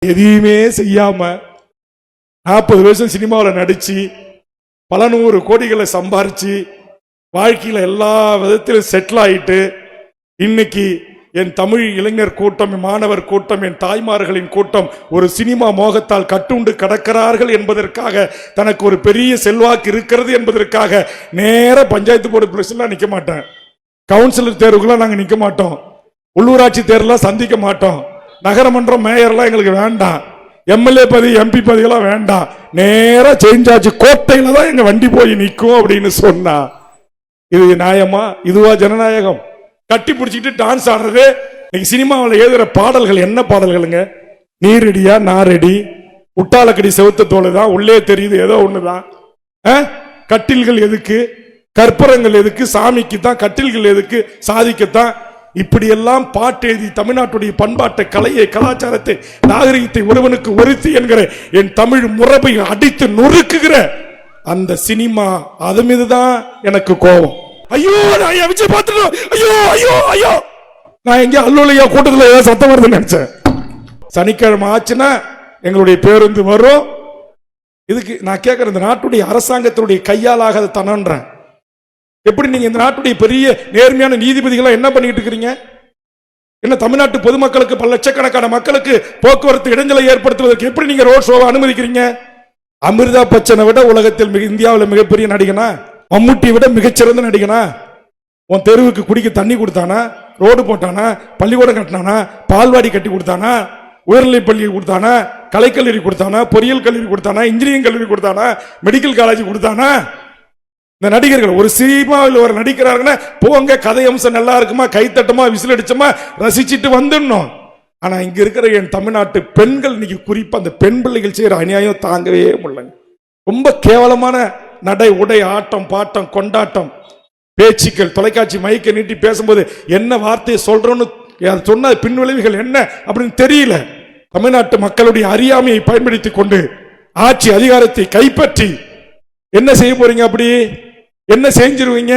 எதையுமே செய்யாம 40 வருஷம் சினிமாவில் நடிச்சு பல 100 கோடிகளை சம்பாரிச்சு வாழ்க்கையில எல்லா விதத்திலும் செட்டில் ஆயிட்டு இன்னைக்கு என் தமிழ் இளைஞர் கூட்டம், மாணவர் கூட்டம், என் தாய்மார்களின் கூட்டம் ஒரு சினிமா மோகத்தால் கட்டுண்டு கிடக்கிறார்கள் என்பதற்காக, தனக்கு ஒரு பெரிய செல்வாக்கு இருக்கிறது என்பதற்காக நேர பஞ்சாயத்து போர்டு பிரச்சனை நிக்க மாட்டேன், கவுன்சிலர் தேர்வுக்குலாம் நாங்க நிக்க மாட்டோம், உள்ளூராட்சி தேர்தலாம் சந்திக்க மாட்டோம், நகரமன்றம் மேயர்லாம் எங்களுக்கு வேண்டாம், எம்எல்ஏ பதவி எம்பி பதவியெல்லாம் வேண்டாம், நேரா சேஞ்சாச்சு கோட்டையில தான் எங்க வண்டி போய் நிற்கும் அப்படின்னு சொன்னா இது நியாயமா? இதுவா ஜனநாயகம்? கட்டி பிடிச்சிட்டு டான்ஸ் ஆடுறது. இன்னைக்கு சினிமாவில் எழுதுற பாடல்கள் என்ன பாடல்களுங்க? நீ ரெடியா நான் ரெடி, உட்டாலக்கடி செவுத்த தோலை தான் உள்ளே தெரியுது ஏதோ ஒண்ணுதான். கட்டில்கள் எதுக்கு, கற்பூரங்கள் எதுக்கு, சாமிக்கு தான். கட்டில்கள் எதுக்கு, சாதிக்கத்தான். இப்படியெல்லாம் பாட்டு எழுதி தமிழ்நாட்டுடைய பண்பாட்டை, கலையை, கலாச்சாரத்தை, நாகரிகத்தை ஒருவனுக்கு ஒருத்தி என்கிற என் தமிழ் முறையை அடித்து நொறுக்குகிற அந்த சினிமா, அது மீதுதான் எனக்கு கோபம். ஐயோ நான் விஜய் பார்த்துட்டோம், ஐயோ ஐயோ ஐயோ, நான் எங்க அல்லோலையா கூட்டத்தில் ஏதாவது சத்தம் வருதுன்னு நினைச்சேன். சனிக்கிழமை ஆச்சுன்னா எங்களுடைய பேருந்து வரும். இதுக்கு நான் கேட்கிறேன், இந்த நாட்டுடைய அரசாங்கத்தினுடைய கையாலாக தனன்றேன். எப்படி நீங்க இந்த நாட்டுடைய பெரிய நேர்மையான நீதிபதிகளை என்ன பண்ணிட்டு இருக்கிறீங்க? என்ன தமிழ்நாட்டு பொதுமக்களுக்கு, பல லட்சக்கணக்கான மக்களுக்கு போக்குவரத்து இடைஞ்சலை ஏற்படுத்துவதற்கு எப்படி நீங்க ரோட் ஷோவை அனுமதிக்கிறீங்க? அமிர்தா பச்சனை விட உலகத்தில் இந்தியாவில் மிகப்பெரிய நடிகனா, மம்முட்டியை விட மிகச்சிறந்த நடிகனா? உன் தெருவுக்கு குடிக்க தண்ணி கொடுத்தானா, ரோடு போட்டானா, பள்ளிக்கூடம் கட்டினானா, பால்வாடி கட்டி கொடுத்தானா, உயர்நிலை பள்ளி கொடுத்தானா, கலைக்கல்லூரி கொடுத்தானா, பொறியியல் கல்லூரி கொடுத்தானா, இன்ஜினியரிங் கல்லூரி கொடுத்தானா, மெடிக்கல் காலேஜ் கொடுத்தானா? இந்த நடிகர்கள் ஒரு சினிமாவில் ஒரு நடிக்கிறாங்கன்னா போங்க, கதை அம்சம் நல்லா இருக்குமா, கைத்தட்டமா, விசில் அடிச்சோமா, ரசிச்சுட்டு வந்துடணும். ஆனா இங்க இருக்கிற என் தமிழ்நாட்டு பெண்கள், இன்னைக்கு குறிப்பா அந்த பெண் பிள்ளைகள் செய்யற அநியாயம் தாங்கவே முடியலங்க. ரொம்ப கேவலமான நடை, உடை, ஆட்டம், பாட்டம், கொண்டாட்டம், பேச்சுக்கள், தொலைக்காட்சி மைக்கை நீட்டி பேசும்போது என்ன வார்த்தையை சொல்றோன்னு சொன்ன பின்விளைவுகள் என்ன அப்படின்னு தெரியல. தமிழ்நாட்டு மக்களுடைய அறியாமையை பயன்படுத்தி கொண்டு ஆட்சி அதிகாரத்தை கைப்பற்றி என்ன செய்ய போறீங்க? அப்படி என்ன செஞ்சிருவீங்க?